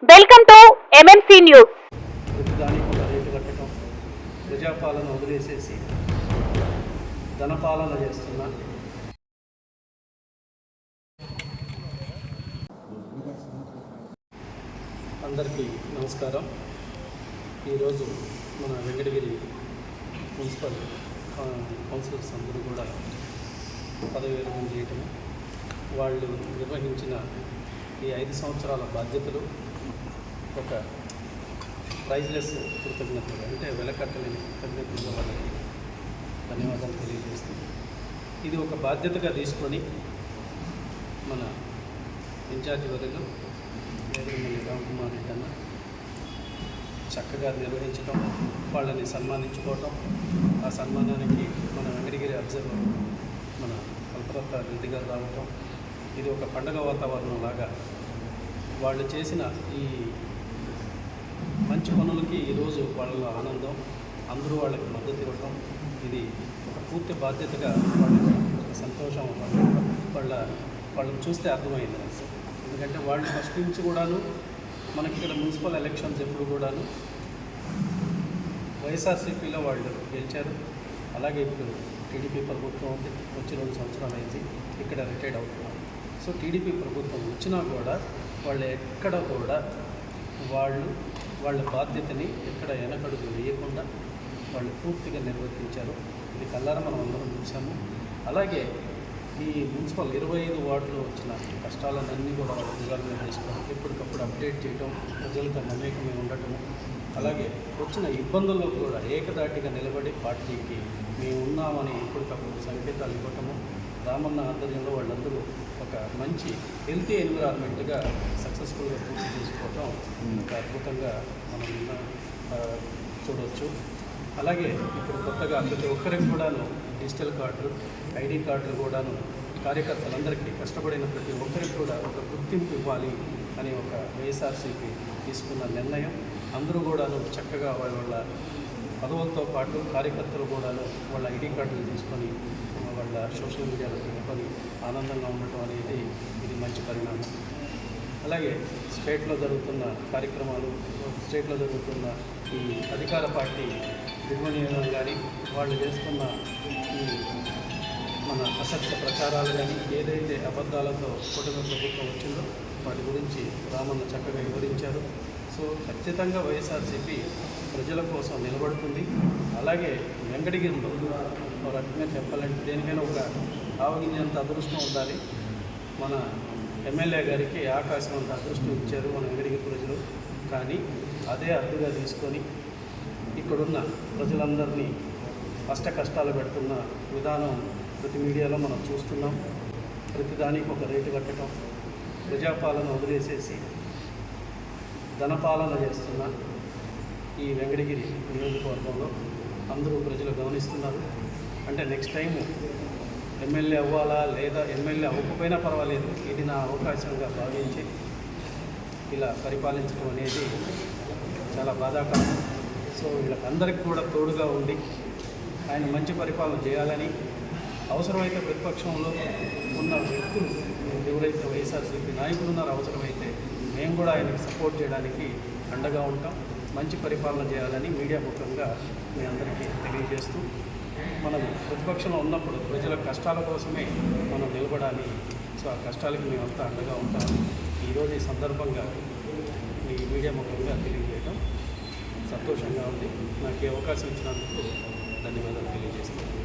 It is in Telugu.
Welcome to MMC news. ప్రతిదానికి ఒక రేటు కట్టడం, ప్రజాపాలన వదిలేసేసి ధనపాలన చేస్తున్నా అందరికీ నమస్కారం. ఈరోజు మన వెంకటగిరి మున్సిపల్ కౌన్సిలర్స్ అందరూ కూడా పదవి విరమణ చేయటము, వాళ్ళు నిర్వహించిన ఈ 5 సంవత్సరాల బాధ్యతలు ఒక ప్రైజ్లెస్ కృతజ్ఞతలు, అంటే వెలకట్టలేని కృతజ్ఞతలు వాళ్ళకి ధన్యవాదాలు తెలియజేస్తూ, ఇది ఒక బాధ్యతగా తీసుకొని మన ఇన్ఛార్జి వర్యులు వేదికమల్లి రామకుమార్ రెడ్డి అన్న చక్కగా నిర్వహించడం, వాళ్ళని సన్మానించుకోవటం, ఆ సన్మానానికి మన వెంకటగిరి అబ్జర్వర్ మన కల్పరత్న రెడ్డి గారు రావటం, ఇది ఒక పండగ వాతావరణం లాగా వాళ్ళు చేసిన ఈ మంచి పనులకి ఈరోజు వాళ్ళ ఆనందం, అందరూ వాళ్ళకి మద్దతు ఇవ్వటం, ఇది ఒక పూర్తి బాధ్యతగా వాళ్ళకి సంతోషం వాళ్ళని చూస్తే అర్థమైంది. ఎందుకంటే వాళ్ళు ఫస్ట్ నుంచి కూడాను మనకి ఇక్కడ మున్సిపల్ ఎలక్షన్స్ ఎప్పుడు కూడాను వైఎస్ఆర్సీపీలో వాళ్ళు గెలిచారు. అలాగే ఇప్పుడు టీడీపీ ప్రభుత్వం వచ్చి 2 సంవత్సరాలు అయింది, ఇక్కడ రిటైర్డ్ అవుతున్నారు. సో టీడీపీ ప్రభుత్వం వచ్చినా కూడా వాళ్ళు ఎక్కడ కూడా వాళ్ళ బాధ్యతని ఎక్కడ వెనకడుగు వేయకుండా వాళ్ళు పూర్తిగా నిర్వర్తించారు. ఇది కల్లారా మనం అందరం చూసాము. అలాగే ఈ మున్సిపల్ 25 వార్డులో వచ్చిన కష్టాలన్నీ కూడా వాళ్ళ ప్రజల మీద తీసుకోవడం, ఎప్పటికప్పుడు అప్డేట్ చేయడం, ప్రజలతో మమేకమై ఉండటము, అలాగే వచ్చిన ఇబ్బందుల్లో కూడా ఏకదాటిగా నిలబడి పార్టీకి మేము ఉన్నామని ఎప్పటికప్పుడు సంకేతాలు ఇవ్వటము, రామన్న ఆధ్వర్యంలో వాళ్ళందరూ ఒక మంచి హెల్తీ ఎన్విరాన్మెంట్గా సక్సెస్ఫుల్గా పూర్తి చేసుకోవటం ఒక అద్భుతంగా మనం చూడవచ్చు. అలాగే ఇప్పుడు కొత్తగా ప్రతి ఒక్కరికి కూడాను డిజిటల్ కార్డులు, ఐడి కార్డులు కూడాను కార్యకర్తలందరికీ కష్టపడిన ప్రతి ఒక్కరికి కూడా ఒక గుర్తింపు ఇవ్వాలి అని ఒక వైఎస్ఆర్సీపీ తీసుకున్న నిర్ణయం. అందరూ కూడాను చక్కగా వాళ్ళ పదవులతో పాటు కార్యకర్తలు కూడాను వాళ్ళ ఐడి కార్డులు తీసుకొని వాళ్ళ సోషల్ మీడియాలో పెట్టుకొని ఆనందంగా ఉండటం అనేది ఇది మంచి పరిణామం. అలాగే స్టేట్లో జరుగుతున్న కార్యక్రమాలు, స్టేట్లో జరుగుతున్న ఈ అధికార పార్టీ దుర్వినియోగం కానీ, వాళ్ళు చేస్తున్న ఈ మన అసత్య ప్రచారాలు కానీ, ఏదైతే అబద్ధాలతో కూటమి ప్రభుత్వం వచ్చిందో వాటి గురించి రామన్న చక్కగా వివరించారు. సో ఖచ్చితంగా వైఎస్ఆర్సీపీ ప్రజల కోసం నిలబడుతుంది. అలాగే వెంకటగిరిలో ఒక రకంగా చెప్పాలంటే దేనికైనా ఒక ఆవగింజంత అదృష్టం ఉండాలి. మన ఎమ్మెల్యే గారికి ఆకాశం అంత అదృష్టం ఇచ్చారు మన వెంకటగిరి ప్రజలు. కానీ అదే అర్థంగా తీసుకొని ఇక్కడున్న ప్రజలందరినీ కష్టాలు పెడుతున్న విధానం ప్రతి మీడియాలో మనం చూస్తున్నాం. ప్రతిదానికి ఒక రేటు కట్టడం, ప్రజాపాలన వదిలేసేసి ధనపాలన చేస్తున్న ఈ వెంకటగిరి నియోజకవర్గంలో అందరూ ప్రజలు గమనిస్తున్నారు. అంటే నెక్స్ట్ టైము ఎమ్మెల్యే అవ్వాలా లేదా ఎమ్మెల్యే అవ్వకపోయినా పర్వాలేదు, ఇది నా అవకాశంగా భావించి ఇలా పరిపాలించడం అనేది చాలా బాధాకరం. సో వీళ్ళకందరికీ కూడా తోడుగా ఉండి ఆయన మంచి పరిపాలన చేయాలని, అవసరమైతే ప్రతిపక్షంలో ఉన్న వ్యక్తులు ఎవరైతే వైఎస్ఆర్సీపీ నాయకులు ఉన్నారో అవసరమైతే మేము కూడా ఆయనకి సపోర్ట్ చేయడానికి అండగా ఉంటాం. మంచి పరిపాలన చేయాలని మీడియా ముఖంగా మీ అందరికీ తెలియజేస్తూ, మనం ప్రతిపక్షంలో ఉన్నప్పుడు ప్రజల కష్టాల కోసమే మనం నిలబడాలి. సో ఆ కష్టాలకి మేమంతా అండగా ఉంటాము. ఈరోజు ఈ సందర్భంగా మీ మీడియా ముఖంగా తెలియజేయడం సంతోషంగా ఉంది. నాకు ఈ అవకాశం ఇచ్చినందుకు ధన్యవాదాలు తెలియజేస్తాను.